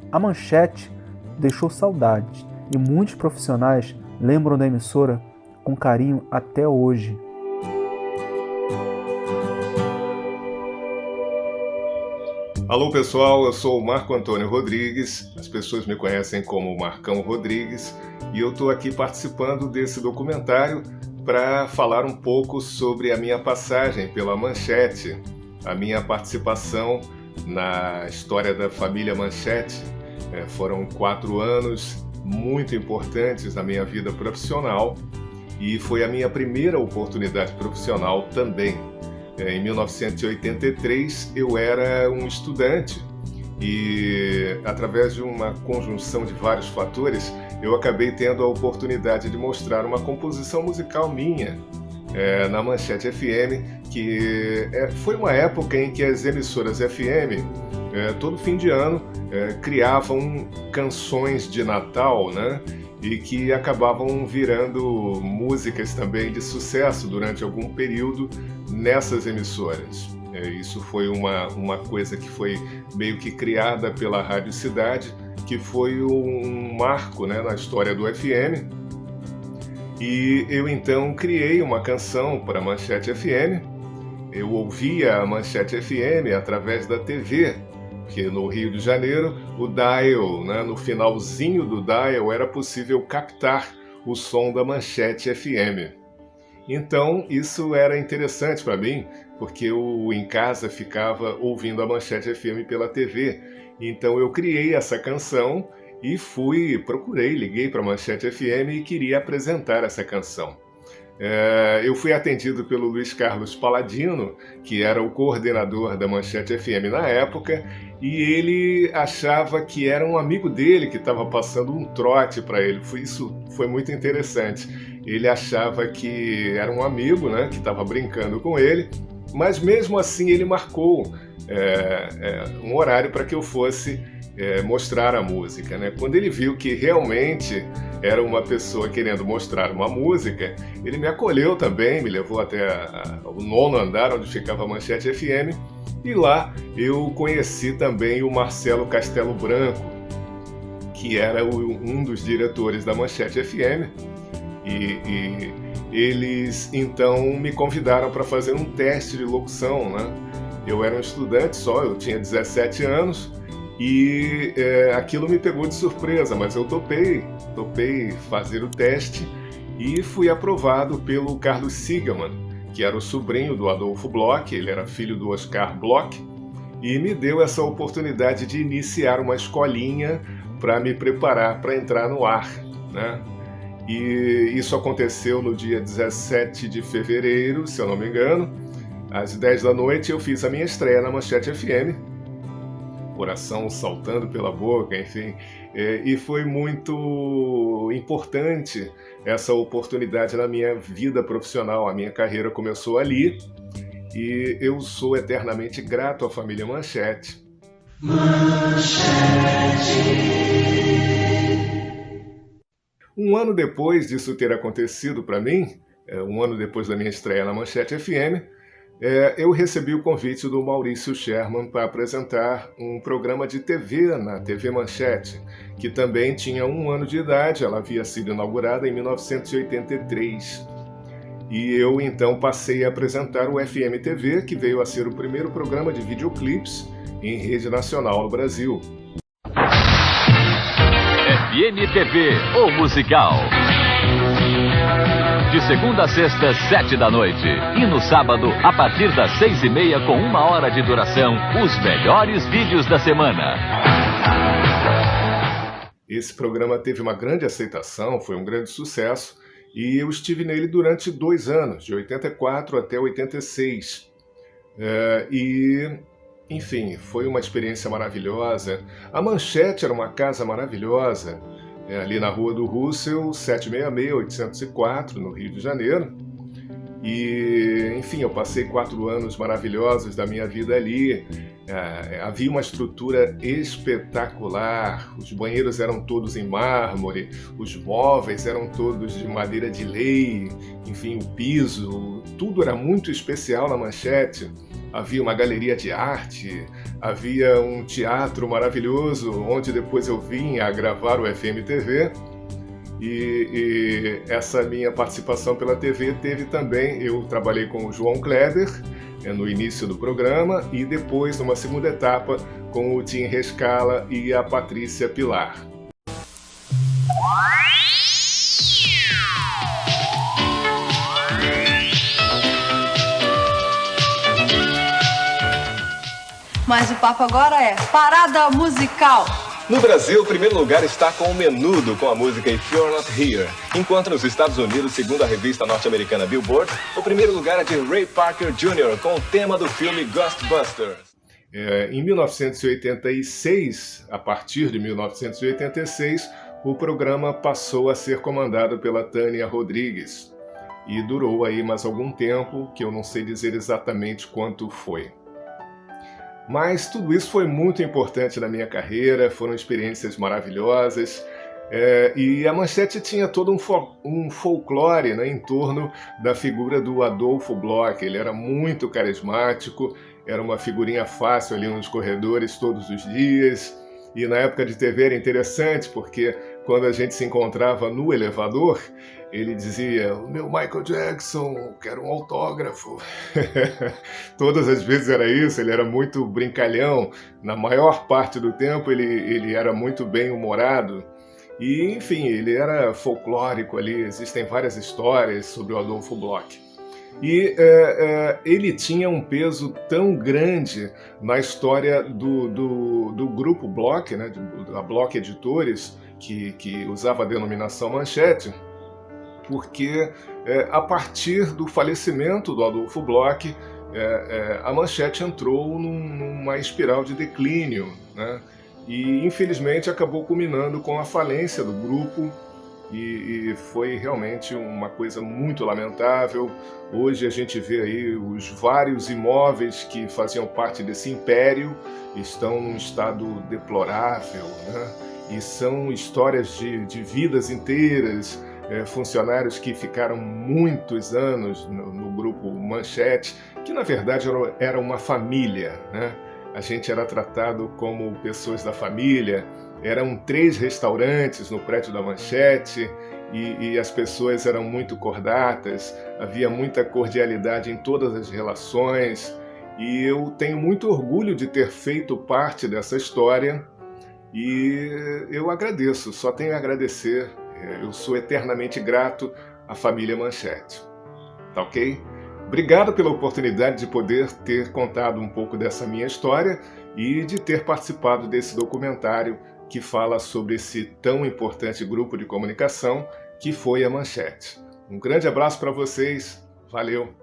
A Manchete deixou saudades e muitos profissionais lembram da emissora com carinho até hoje. Alô pessoal, eu sou o Marco Antônio Rodrigues, as pessoas me conhecem como Marcão Rodrigues e eu estou aqui participando desse documentário para falar um pouco sobre a minha passagem pela Manchete, a minha participação na história da família Manchete. Foram 4 anos muito importantes na minha vida profissional e foi a minha primeira oportunidade profissional também. Em 1983 eu era um estudante e, através de uma conjunção de vários fatores, eu acabei tendo a oportunidade de mostrar uma composição musical minha na Manchete FM, que foi uma época em que as emissoras FM, todo fim de ano, criavam canções de Natal, né? E que acabavam virando músicas também de sucesso durante algum período nessas emissoras. Isso foi uma coisa que foi meio que criada pela Rádio Cidade, que foi um marco, né, na história do FM. E eu então criei uma canção para a Manchete FM. Eu ouvia a Manchete FM através da TV, porque no Rio de Janeiro, o dial, né, no finalzinho do dial, era possível captar o som da Manchete FM. Então, isso era interessante para mim, porque eu em casa ficava ouvindo a Manchete FM pela TV. Então eu criei essa canção e liguei para a Manchete FM e queria apresentar essa canção. Eu fui atendido pelo Luiz Carlos Paladino, que era o coordenador da Manchete FM na época, e ele achava que era um amigo dele que estava passando um trote para ele. Isso foi muito interessante. Ele achava que era um amigo, né, que estava brincando com ele, mas mesmo assim ele marcou um horário para que eu fosse mostrar a música, né? Quando ele viu que realmente era uma pessoa querendo mostrar uma música, ele me acolheu também, me levou até o 9º andar, onde ficava a Manchete FM, e lá eu conheci também o Marcelo Castelo Branco, que era um dos diretores da Manchete FM, e eles então me convidaram para fazer um teste de locução, né? Eu era um estudante só, eu tinha 17 anos, e aquilo me pegou de surpresa, mas eu topei fazer o teste e fui aprovado pelo Carlos Sigaman, que era o sobrinho do Adolfo Bloch, ele era filho do Oscar Bloch, e me deu essa oportunidade de iniciar uma escolinha para me preparar para entrar no ar, né? E isso aconteceu no dia 17 de fevereiro, se eu não me engano. Às 10 da noite eu fiz a minha estreia na Manchete FM, coração saltando pela boca, enfim, e foi muito importante essa oportunidade na minha vida profissional. A minha carreira começou ali e eu sou eternamente grato à família Manchete. Um ano depois disso ter acontecido para mim, um ano depois da minha estreia na Manchete FM, eu recebi o convite do Maurício Sherman para apresentar um programa de TV na TV Manchete, que também tinha 1 ano de idade. Ela havia sido inaugurada em 1983. E eu então passei a apresentar o FM TV, que veio a ser o primeiro programa de videoclipes em rede nacional no Brasil. FM TV, o musical. De segunda a sexta, 7 da noite. E no sábado, a partir das 6h30, com 1 hora de duração, os melhores vídeos da semana. Esse programa teve uma grande aceitação, foi um grande sucesso, e eu estive nele durante 2 anos, de 84 até 86. Enfim, foi uma experiência maravilhosa. A Manchete era uma casa maravilhosa, ali na Rua do Russell, 766-804, no Rio de Janeiro. E, enfim, eu passei 4 anos maravilhosos da minha vida ali. Havia uma estrutura espetacular, os banheiros eram todos em mármore, os móveis eram todos de madeira de lei, enfim, o piso, tudo era muito especial na Manchete. havia uma galeria de arte, havia um teatro maravilhoso, onde depois eu vim a gravar o FMTV. E essa minha participação pela TV teve também, eu trabalhei com o João Kleber no início do programa e depois, numa segunda etapa, com o Tim Rescala e a Patrícia Pilar. Mas o papo agora é Parada Musical. No Brasil, o primeiro lugar está com o Menudo, com a música If You're Not Here. Enquanto nos Estados Unidos, segundo a revista norte-americana Billboard, o primeiro lugar é de Ray Parker Jr., com o tema do filme Ghostbusters. Em 1986, a partir de 1986, o programa passou a ser comandado pela Tânia Rodrigues. E durou aí mais algum tempo, que eu não sei dizer exatamente quanto foi. Mas tudo isso foi muito importante na minha carreira, foram experiências maravilhosas. E a Manchete tinha todo um folclore, né, em torno da figura do Adolfo Bloch. Ele era muito carismático, era uma figurinha fácil ali nos corredores todos os dias. E na época de TV era interessante, porque quando a gente se encontrava no elevador, ele dizia: "O meu Michael Jackson, quero um autógrafo." Todas as vezes era isso, ele era muito brincalhão. Na maior parte do tempo ele era muito bem-humorado. E, enfim, ele era folclórico ali, existem várias histórias sobre o Adolfo Bloch. E ele tinha um peso tão grande na história do grupo Bloch, né, da Bloch Editores, que usava a denominação Manchete, porque a partir do falecimento do Adolfo Bloch, a Manchete entrou numa espiral de declínio, né, e infelizmente acabou culminando com a falência do grupo. E foi realmente uma coisa muito lamentável. Hoje a gente vê aí os vários imóveis que faziam parte desse império estão num estado deplorável, né? E são histórias de vidas inteiras, funcionários que ficaram muitos anos no grupo Manchete, que na verdade era uma família, né? A gente era tratado como pessoas da família. Eram 3 restaurantes no prédio da Manchete e as pessoas eram muito cordatas, havia muita cordialidade em todas as relações, e eu tenho muito orgulho de ter feito parte dessa história e eu agradeço, só tenho a agradecer, eu sou eternamente grato à família Manchete. Tá ok? Obrigado pela oportunidade de poder ter contado um pouco dessa minha história e de ter participado desse documentário que fala sobre esse tão importante grupo de comunicação que foi a Manchete. Um grande abraço para vocês, valeu!